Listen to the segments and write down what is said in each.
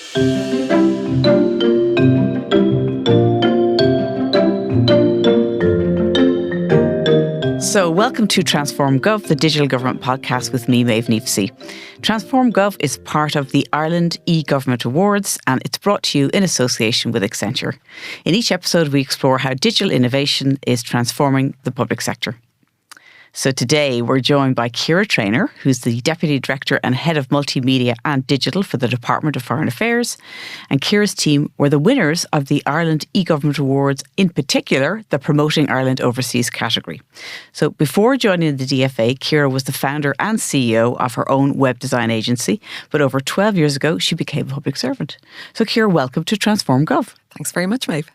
So welcome to TransformGov, the digital government podcast with me, Maeve Kneafsey. TransformGov is part of the Ireland.ie Government Awards, and it's brought to you in association with Accenture. In each episode, we explore how digital innovation is transforming the public sector. So today we're joined by Ciara Traynor, who's the Deputy Director and Head of Multimedia and Digital for the Department of Foreign Affairs. And Ciara's team were the winners of the Ireland e-Government Awards, in particular the Promoting Ireland Overseas category. So before joining the DFA, Ciara was the founder and CEO of her own web design agency, but over 12 years ago she became a public servant. So Ciara, welcome to TransformGov. Thanks very much, Maeve.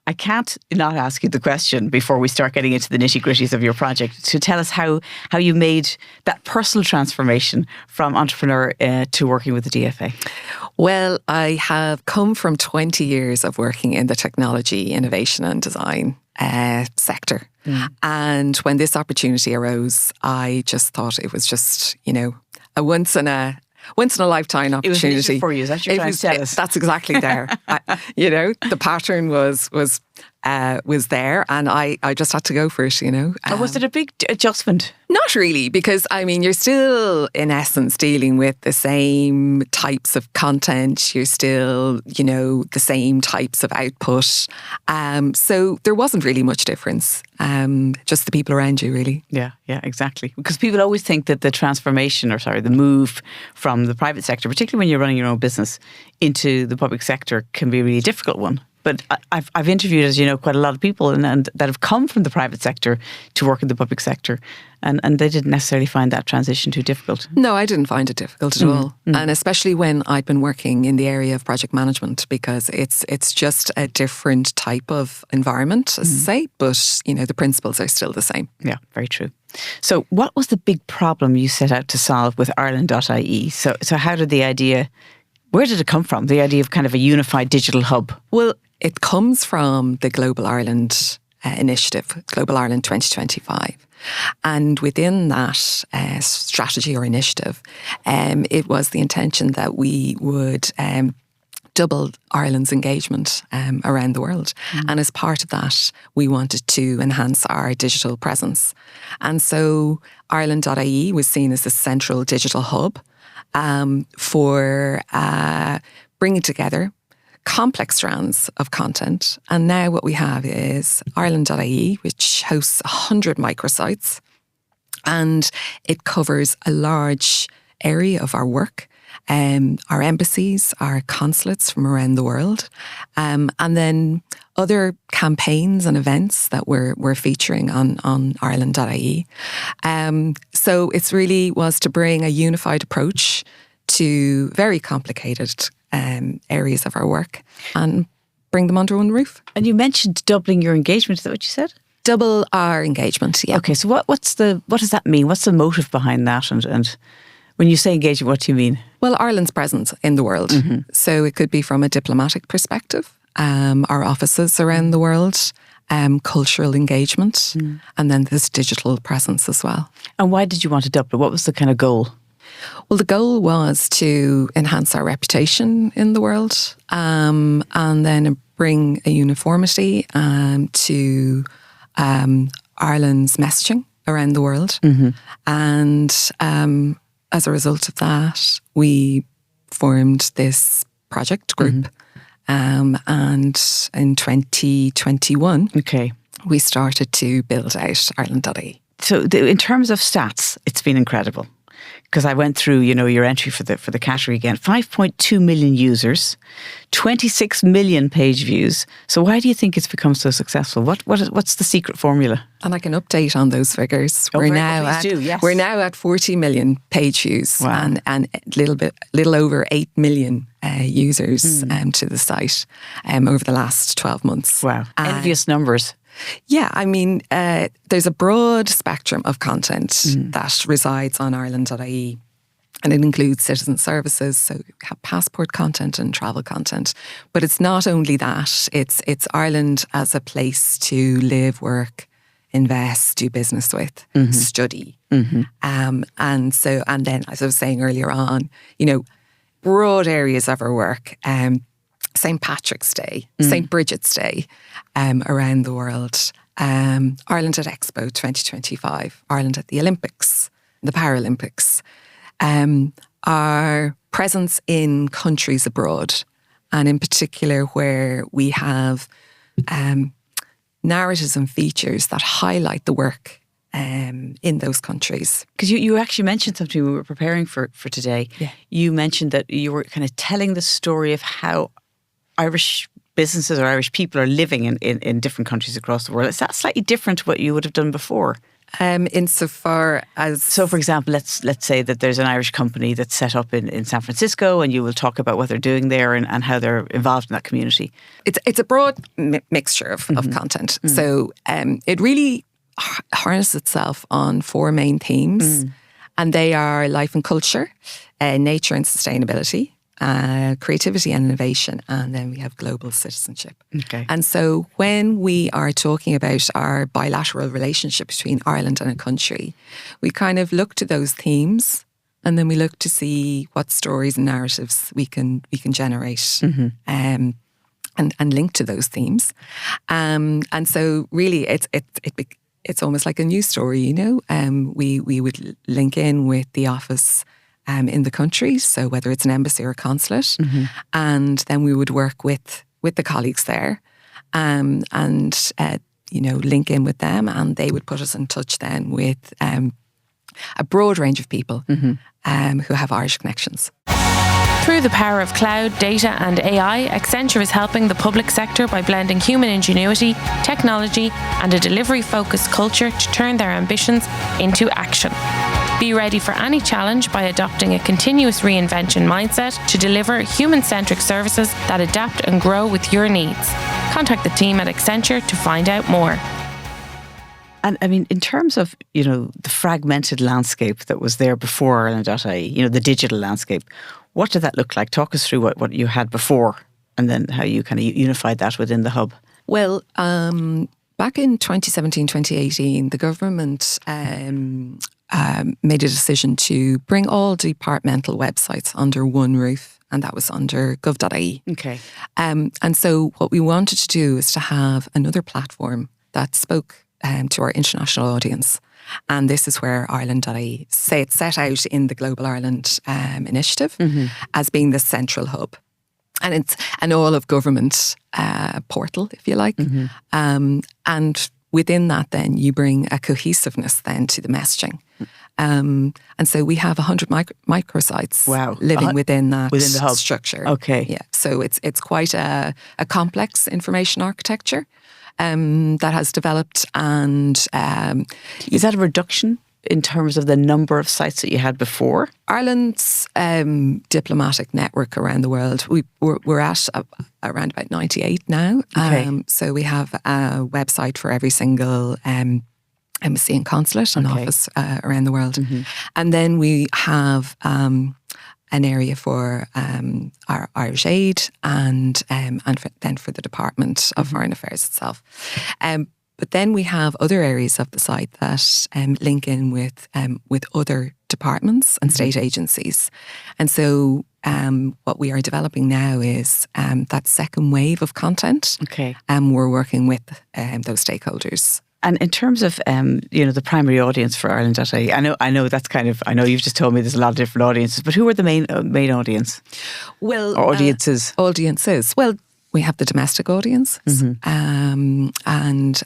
I can't not ask you the question before we start getting into the nitty-gritties of your project to tell us how you made that personal transformation from entrepreneur to working with the DFA. Well, I have come from 20 years of working in the technology, innovation and design sector. And when this opportunity arose, I just thought it was just, a once in a lifetime opportunity. It was for you. That's what you're trying to tell us. That's exactly there. The pattern was there, and I just had to go for it. Was it a big adjustment? Not really, because you're still in essence dealing with the same types of content. You're still, the same types of output. So there wasn't really much difference. Just the people around you, really. Yeah, exactly. Because people always think that the move from the private sector, particularly when you're running your own business, into the public sector can be a really difficult one. But I've interviewed, as you know, quite a lot of people and that have come from the private sector to work in the public sector, and they didn't necessarily find that transition too difficult. No, I didn't find it difficult at all. And especially when I'd been working in the area of project management, because it's just a different type of environment, as I say, but the principles are still the same. Yeah, very true. So what was the big problem you set out to solve with Ireland.ie? So how did where did it come from, the idea of kind of a unified digital hub? Well, it comes from the Global Ireland initiative, Global Ireland 2025. And within that strategy or initiative, it was the intention that we would double Ireland's engagement around the world. And as part of that, we wanted to enhance our digital presence. And so Ireland.ie was seen as a central digital hub for bringing together complex strands of content. And now what we have is Ireland.ie, which hosts 100 microsites, and it covers a large area of our work. Our embassies, our consulates from around the world, and then other campaigns and events that we're featuring on Ireland.ie. So it's really was to bring a unified approach to very complicated areas of our work and bring them under one roof. And you mentioned doubling your engagement. Is that what you said? Double our engagement, yeah. Okay, so what does that mean? What's the motive behind that? And when you say engagement, what do you mean? Well, Ireland's presence in the world. So it could be from a diplomatic perspective, our offices around the world, cultural engagement, and then this digital presence as well. And why did you want to double it? What was the kind of goal? Well, the goal was to enhance our reputation in the world, and then bring a uniformity to Ireland's messaging around the world. And as a result of that, we formed this project group. And in 2021, we started to build out Ireland.ie. So in terms of stats, it's been incredible. Because I went through, your entry for the category again. 5.2 million users, 26 million page views. So why do you think it's become so successful? What's the secret formula? And I can update on those figures. We're now at 40 million page views. Wow. And little over 8 million users to the site over the last 12 months. Wow. Envious numbers. Yeah, there's a broad spectrum of content that resides on Ireland.ie, and it includes citizen services, so we have passport content and travel content. But it's not only that, it's Ireland as a place to live, work, invest, do business with, study. And then, as I was saying earlier on, broad areas of our work. St. Patrick's Day, St. Bridget's Day around the world. Ireland at Expo 2025, Ireland at the Olympics, the Paralympics. Our presence in countries abroad, and in particular where we have narratives and features that highlight the work in those countries. Because you actually mentioned something we were preparing for today. Yeah. You mentioned that you were kind of telling the story of how Irish businesses or Irish people are living in different countries across the world. Is that slightly different to what you would have done before? Insofar as... So, for example, let's say that there's an Irish company that's set up in San Francisco, and you will talk about what they're doing there and how they're involved in that community. It's a broad mixture of content. So it really harnesses itself on 4 main themes, and they are life and culture, nature and sustainability, creativity and innovation, and then we have global citizenship. Okay. And so when we are talking about our bilateral relationship between Ireland and a country, we kind of look to those themes, and then we look to see what stories and narratives we can generate and link to those themes. And so really it's almost like a news story, you know. We would link in with the office in the country, so whether it's an embassy or a consulate, and then we would work with the colleagues there, and link in with them, and they would put us in touch then with a broad range of people who have Irish connections. Through the power of cloud, data and AI, Accenture is helping the public sector by blending human ingenuity, technology and a delivery-focused culture to turn their ambitions into action. Be ready for any challenge by adopting a continuous reinvention mindset to deliver human-centric services that adapt and grow with your needs. Contact the team at Accenture to find out more. And I mean, in terms of, the fragmented landscape that was there before Ireland.ie, the digital landscape, what did that look like? Talk us through what you had before and then how you kind of unified that within the hub. Well, back in 2017, 2018, the government made a decision to bring all departmental websites under one roof, and that was under gov.ie. Okay. And so what we wanted to do is to have another platform that spoke to our international audience. And this is where Ireland.ie, say it's set out in the Global Ireland initiative as being the central hub. And it's an all of government portal, if you like. And within that, then you bring a cohesiveness then to the messaging. And so we have 100 microsites living within that within the hub structure. Okay. Yeah. So it's quite a complex information architecture that has developed. And is that a reduction in terms of the number of sites that you had before? Ireland's diplomatic network around the world, we're at around about 98 now. Okay. So we have a website for every single embassy and consulate and office around the world. And then we have an area for our Irish Aid and then for the Department of Foreign Affairs itself. But then we have other areas of the site that link in with other departments and state agencies. And so what we are developing now is that second wave of content. Okay. We're working with those stakeholders. And in terms of, the primary audience for Ireland.ie, I know that's I know you've just told me there's a lot of different audiences, but who are the main audience? Well, or audiences? Audiences. Well, we have the domestic audience, and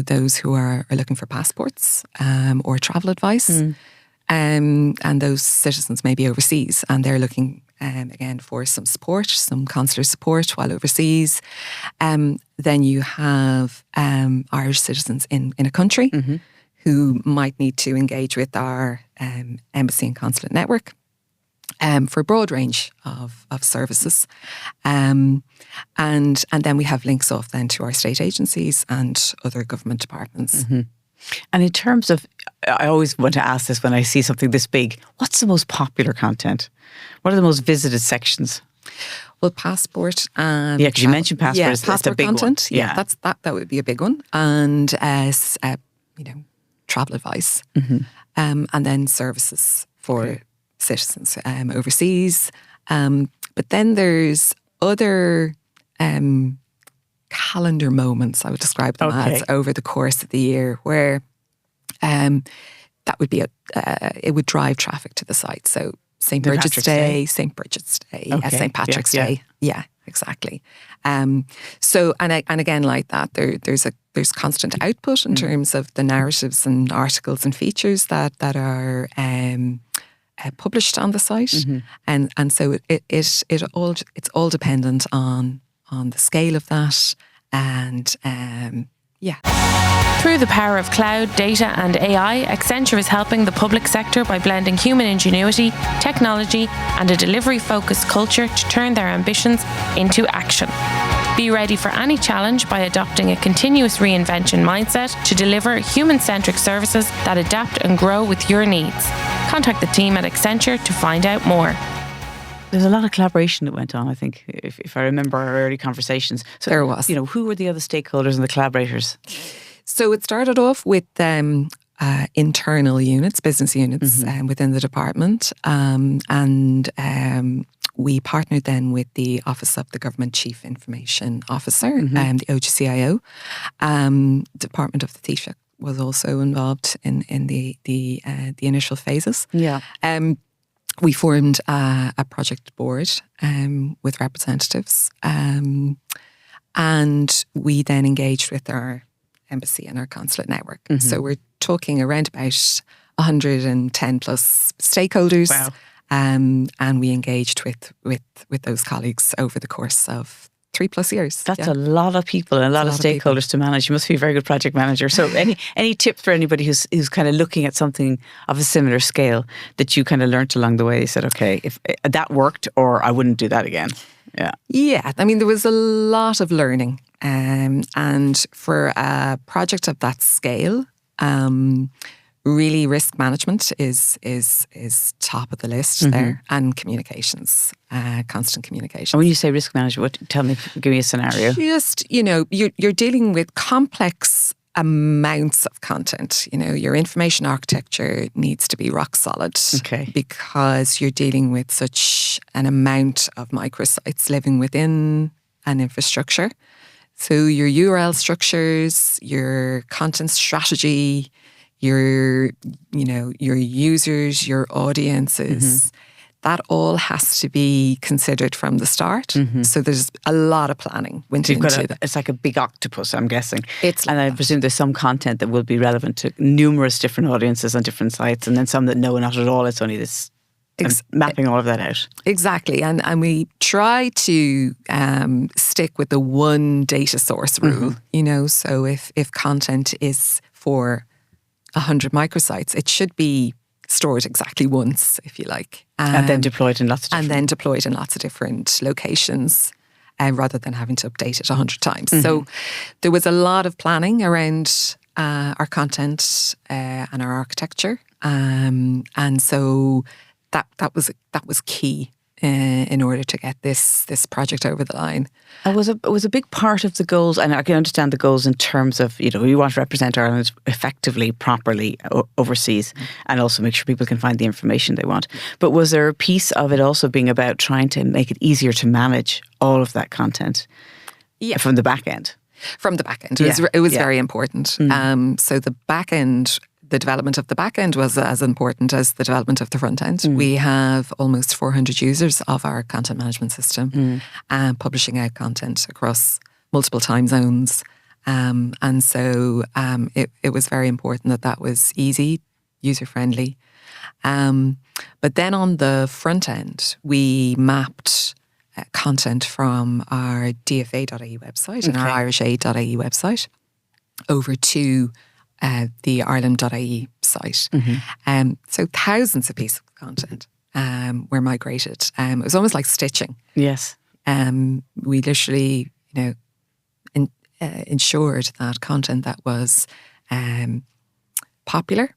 those who are looking for passports or travel advice, and those citizens maybe overseas, and they're looking again for some support, some consular support while overseas. Then you have Irish citizens in a country who might need to engage with our embassy and consulate network for a broad range of services. And then we have links off then to our state agencies and other government departments. And in terms of, I always want to ask this when I see something this big, what's the most popular content? What are the most visited sections? Well, passport and... Yeah, because you mentioned passport. Yeah, that's passport the big content. One. Yeah, that would be a big one. And, travel advice. And then services for citizens overseas. But then there's other calendar moments, I would describe them as, over the course of the year, where that would be it would drive traffic to the site. So St. Bridget's Day, St. St. Patrick's Day. Yeah, exactly. So and again, like that, there's constant output in terms of the narratives and articles and features that are published on the site, and so it's all dependent on the scale of that, and Through the power of cloud, data and AI, Accenture is helping the public sector by blending human ingenuity, technology and a delivery-focused culture to turn their ambitions into action. Be ready for any challenge by adopting a continuous reinvention mindset to deliver human-centric services that adapt and grow with your needs. Contact the team at Accenture to find out more. There's a lot of collaboration that went on, I think, if I remember our early conversations. So, there was. Who were the other stakeholders and the collaborators? So it started off with internal units, business units within the department, and we partnered then with the Office of the Government Chief Information Officer, the OGCIO. Department of the Taoiseach was also involved in the initial phases. Yeah. We formed a project board with representatives, and we then engaged with our embassy and our consulate network. So we're talking around about 110 plus stakeholders. Wow. And we engaged with those colleagues over the course of 3+ years. That's a lot of people and a lot of stakeholders to manage. You must be a very good project manager. So any tips for anybody who's kind of looking at something of a similar scale that you kind of learnt along the way? You said, okay, if that worked, or I wouldn't do that again. Yeah. I mean, there was a lot of learning. And for a project of that scale, really risk management is top of the list there, and communications, constant communication. And when you say risk management, give me a scenario. Just, you're dealing with complex amounts of content. Your information architecture needs to be rock solid, because you're dealing with such an amount of microsites living within an infrastructure. So your URL structures, your content strategy, your users, your audiences, that all has to be considered from the start. So there's a lot of planning went into that. It's like a big octopus, I'm guessing. And I presume there's some content that will be relevant to numerous different audiences on different sites, and then some that no, not at all. It's only this mapping all of that out. Exactly. And we try to stick with the one data source rule, so if content is for 100 microsites, it should be stored exactly once, if you like. And then deployed in lots of different locations, rather than having to update it 100 times. So there was a lot of planning around our content and our architecture. And so that was key in order to get this project over the line. It was a big part of the goals, and I can understand the goals in terms of, we want to represent Ireland effectively, properly overseas, and also make sure people can find the information they want. But was there a piece of it also being about trying to make it easier to manage all of that content from the back end? From the back end. It was very important. So the back end, the development of the back end was as important as the development of the front end. We have almost 400 users of our content management system, publishing out content across multiple time zones. And so it was very important that was easy, user-friendly. But then on the front end, we mapped content from our DFA.ie website and our Irish.ie website over to the Ireland.ie site. So thousands of pieces of content were migrated. It was almost like stitching. Yes. We literally, ensured that content that was popular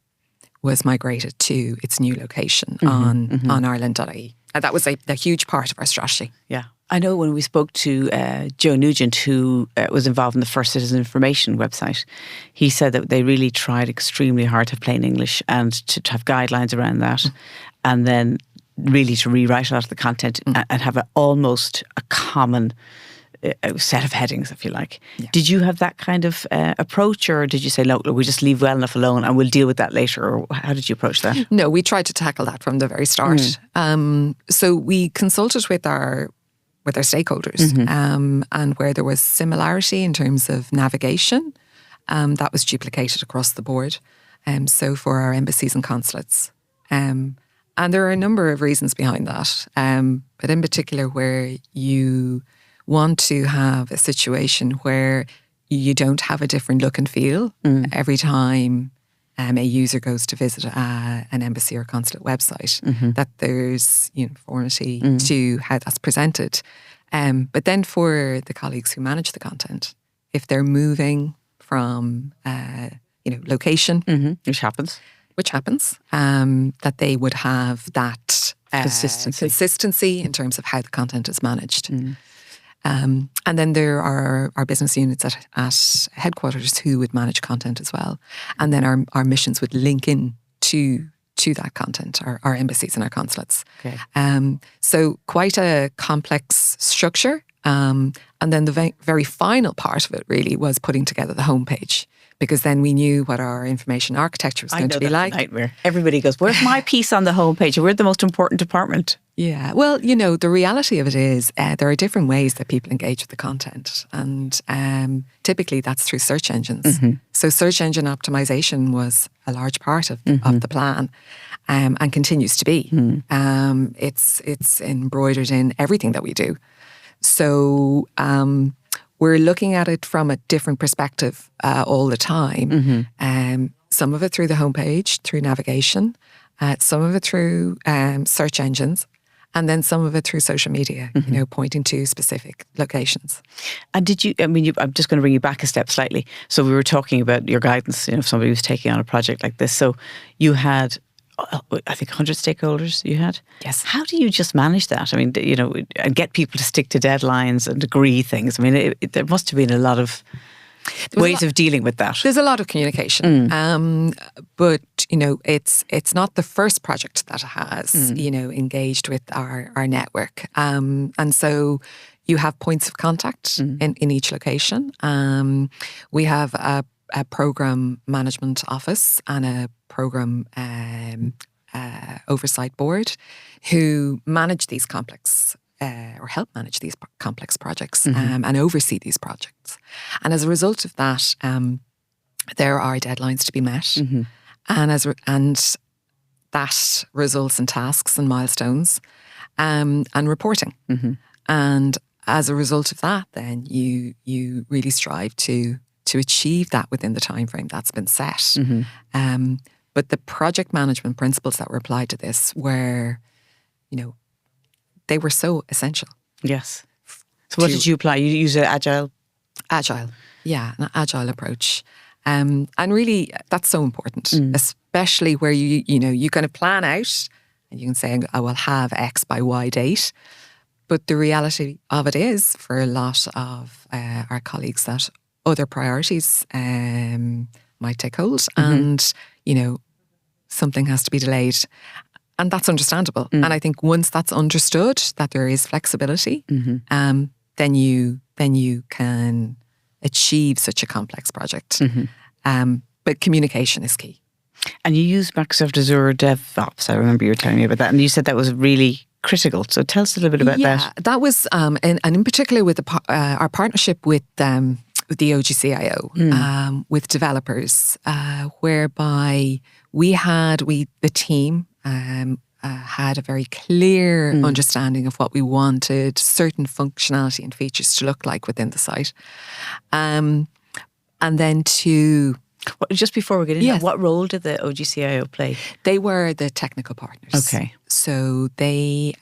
was migrated to its new location on Ireland.ie. That was a huge part of our strategy. Yeah. I know when we spoke to Joe Nugent, who was involved in the first citizen information website, he said that they really tried extremely hard to have plain English and to have guidelines around that. And then really to rewrite a lot of the content and have almost a common set of headings, if you like. Yeah. Did you have that kind of approach, or did you say, look, we just leave well enough alone and we'll deal with that later? Or how did you approach that? No, we tried to tackle that from the very start. So we consulted with our stakeholders, and where there was similarity in terms of navigation, that was duplicated across the board. So for our embassies and consulates. And there are a number of reasons behind that. But in particular, where you want to have a situation where you don't have a different look and feel every time a user goes to visit an embassy or consulate website, that there's uniformity to how that's presented. But then for the colleagues who manage the content, if they're moving from location, Which happens, that they would have that consistency in terms of how the content is managed. And then there are our business units at headquarters who would manage content as well. And then our missions would link in to that content, our embassies and our consulates. Okay. So quite a complex structure. And then the very final part of it really was putting together the homepage, because then we knew what our information architecture was going to be like. A nightmare. Everybody goes, where's my piece on the homepage? We're the most important department. Yeah. Well, the reality of it is there are different ways that people engage with the content. And typically that's through search engines. So search engine optimization was a large part of the plan, and continues to be. It's embroidered in everything that we do. So we're looking at it from a different perspective all the time. Some of it through the homepage, through navigation, some of it through search engines, and then some of it through social media, pointing to specific locations. And did you, I'm just going to bring you back a step slightly. So we were talking about your guidance, if somebody was taking on a project like this. So you had, I think, 100 stakeholders you had? Yes. How do you just manage that? I mean, and get people to stick to deadlines and agree things. I mean, there must have been a lot of ways of dealing with that. There's a lot of communication, but it's not the first project that has engaged with our network, and so you have points of contact in each location. We have a program management office and a program oversight board who manage these complex or help manage these complex projects and oversee these projects. And as a result of that, there are deadlines to be met, and that results in tasks and milestones and reporting. And as a result of that, then you really strive to achieve that within the time frame that's been set. But the project management principles that were applied to this were, they were so essential. Yes. So what did you apply? You use an agile? Agile, yeah, an agile approach. And really, that's so important, especially where you kind of plan out and you can say, I will have X by Y date. But the reality of it is, for a lot of our colleagues, that other priorities might take hold, and something has to be delayed, and that's understandable. And I think once that's understood, that there is flexibility, then you can achieve such a complex project. But communication is key. And you use Microsoft Azure DevOps. I remember you were telling me about that, and you said that was really critical. So tell us a little bit about that. Yeah, that was, and in particular with our partnership with the OGCIO, with developers, whereby the team had a very clear understanding of what we wanted certain functionality and features to look like within the site. And then just before we get into that, what role did the OGCIO play? They were the technical partners. Okay. So they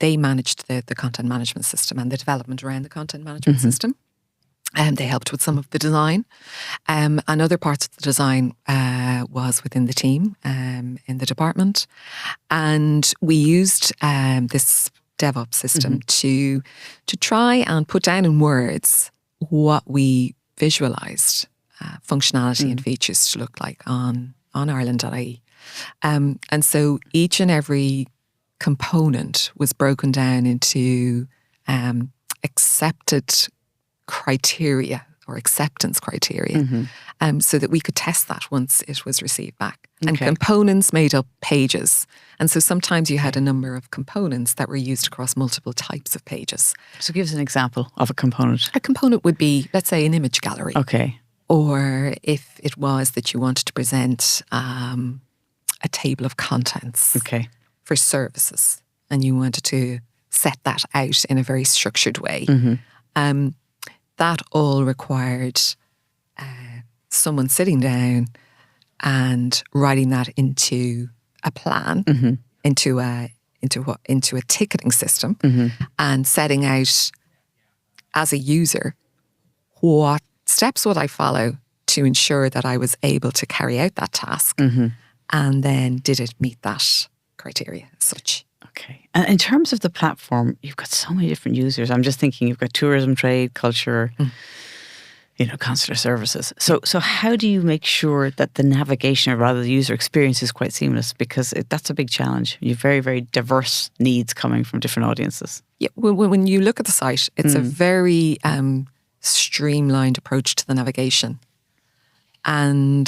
managed the content management system and the development around the content management system. And they helped with some of the design. And other parts of the design was within the team in the department. And we used this DevOps system to try and put down in words what we visualised functionality and features to look like on Ireland.ie. And so each and every component was broken down into accepted criteria or acceptance criteria, so that we could test that once it was received back. And components made up pages. And so sometimes you had a number of components that were used across multiple types of pages. So give us an example of a component. A component would be, let's say, an image gallery. Okay. Or if it was that you wanted to present a table of contents for services, and you wanted to set that out in a very structured way, that all required someone sitting down and writing that into a plan, into a ticketing system, and setting out as a user what steps would I follow to ensure that I was able to carry out that task, and then did it meet that criteria as such. Okay. And in terms of the platform, you've got so many different users. I'm just thinking you've got tourism, trade, culture, consular services. So how do you make sure that the navigation, or rather the user experience, is quite seamless? Because that's a big challenge. You have very, very diverse needs coming from different audiences. Yeah. When you look at the site, it's a very streamlined approach to the navigation. And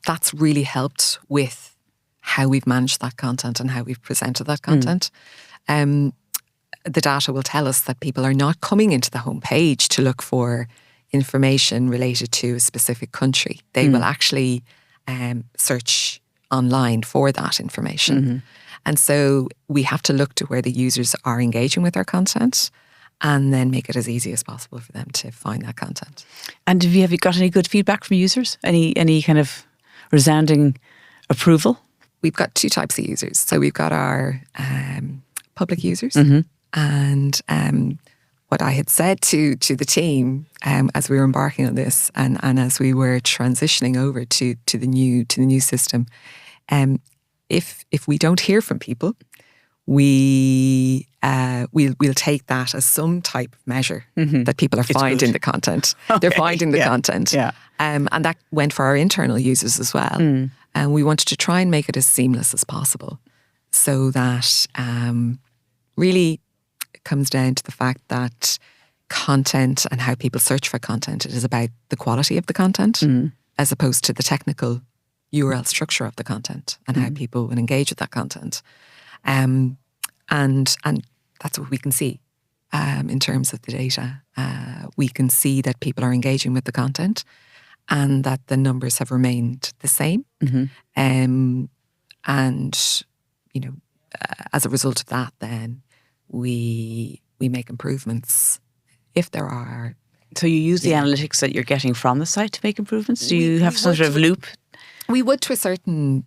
that's really helped with how we've managed that content and how we've presented that content. The data will tell us that people are not coming into the homepage to look for information related to a specific country. They will actually search online for that information. And so we have to look to where the users are engaging with our content, and then make it as easy as possible for them to find that content. And have you got any good feedback from users? Any kind of resounding approval? We've got two types of users. So we've got our public users, and what I had said to the team as we were embarking on this, and as we were transitioning over to the new system, if we don't hear from people, we'll take that as some type of measure that people are finding the content. They're finding the content. Yeah. And that went for our internal users as well. And we wanted to try and make it as seamless as possible, so that really it comes down to the fact that content and how people search for content, it is about the quality of the content as opposed to the technical URL structure of the content and how people will engage with that content. And that's what we can see in terms of the data. We can see that people are engaging with the content, and that the numbers have remained the same. And as a result of that, then we make improvements if there are. So you use the analytics that you're getting from the site to make improvements? Do you have some sort of loop? We would, to a certain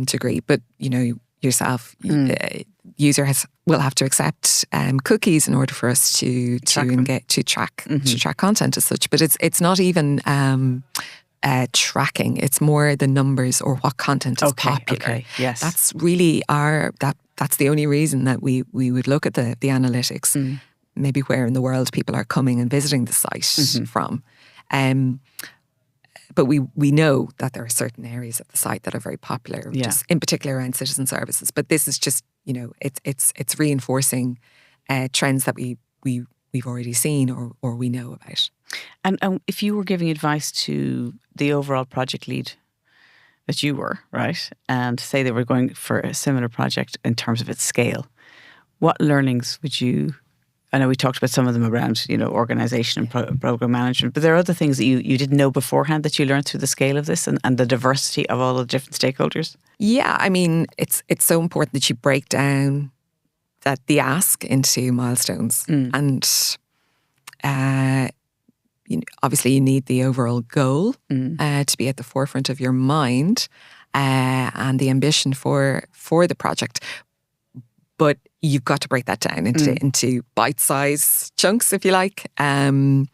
degree, but yourself, user will have to accept cookies in order for us to track content as such. But it's not even tracking. It's more the numbers or what content is popular. Okay, yes. That's really that's the only reason that we would look at the analytics. Maybe where in the world people are coming and visiting the site from. But we know that there are certain areas of the site that are very popular, just in particular around citizen services. But this is just, it's reinforcing trends that we've already seen or we know about. And if you were giving advice to the overall project lead that you were, right, and say they were going for a similar project in terms of its scale, what learnings would you? I know we talked about some of them around, organisation and program management, but there are other things that you didn't know beforehand that you learned through the scale of this and the diversity of all the different stakeholders? Yeah, I mean, it's so important that you break down the ask into milestones. And obviously you need the overall goal to be at the forefront of your mind and the ambition for the project. But you've got to break that down into bite-sized chunks, if you like. And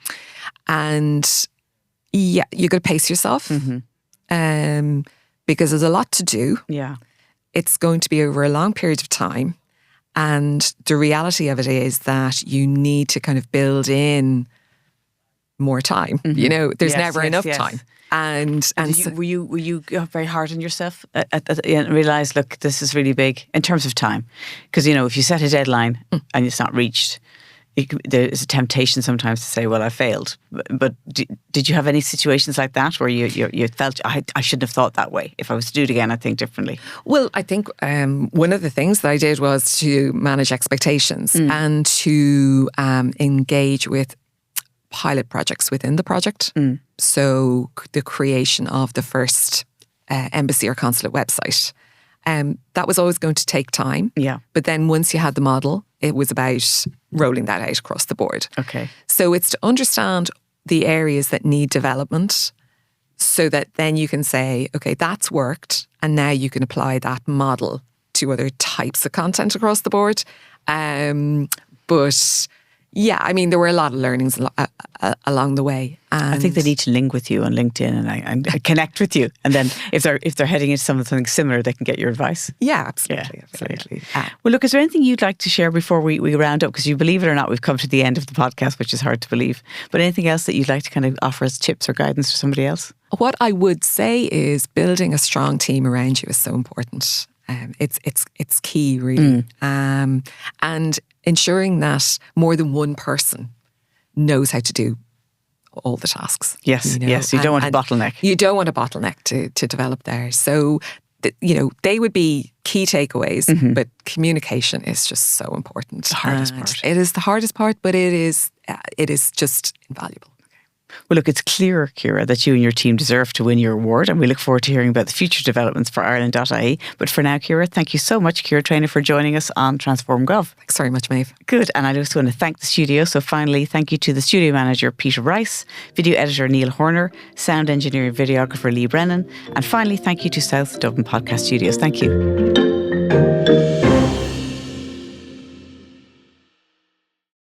you've got to pace yourself because there's a lot to do. Yeah. It's going to be over a long period of time. And the reality of it is that you need to kind of build in more time. There's never enough time. And were you very hard on yourself and realize, look, this is really big in terms of time? Because if you set a deadline and it's not reached, there's a temptation sometimes to say, well, I failed. But did you have any situations like that where you felt, I shouldn't have thought that way? If I was to do it again, I'd think differently. Well, I think one of the things that I did was to manage expectations and to engage with pilot projects within the project. So the creation of the first embassy or consulate website. That was always going to take time. Yeah. But then once you had the model, it was about rolling that out across the board. Okay. So it's to understand the areas that need development so that then you can say, okay, that's worked. And now you can apply that model to other types of content across the board. But yeah, I mean, there were a lot of learnings along the way. And I think they need to link with you on LinkedIn and connect with you. And then if they're heading into something similar, they can get your advice. Yeah, absolutely. Well, look, is there anything you'd like to share before we round up? Because you believe it or not, we've come to the end of the podcast, which is hard to believe. But anything else that you'd like to kind of offer as tips or guidance for somebody else? What I would say is building a strong team around you is so important. It's key, really. And ensuring that more than one person knows how to do all the tasks. Yes, yes. You don't want a bottleneck. You don't want a bottleneck to develop there. So, they would be key takeaways, but communication is just so important. The hardest part. It is the hardest part, but it is just invaluable. Well, look, it's clear, Ciara, that you and your team deserve to win your award, and we look forward to hearing about the future developments for Ireland.ie. But for now, Ciara, thank you so much, Ciara Traynor, for joining us on TransformGov. Thanks very much, Maeve. Good. And I just want to thank the studio. So finally, thank you to the studio manager, Peter Rice, video editor, Neil Horner, sound engineer and videographer, Lee Brennan, and finally, thank you to South Dublin Podcast Studios. Thank you.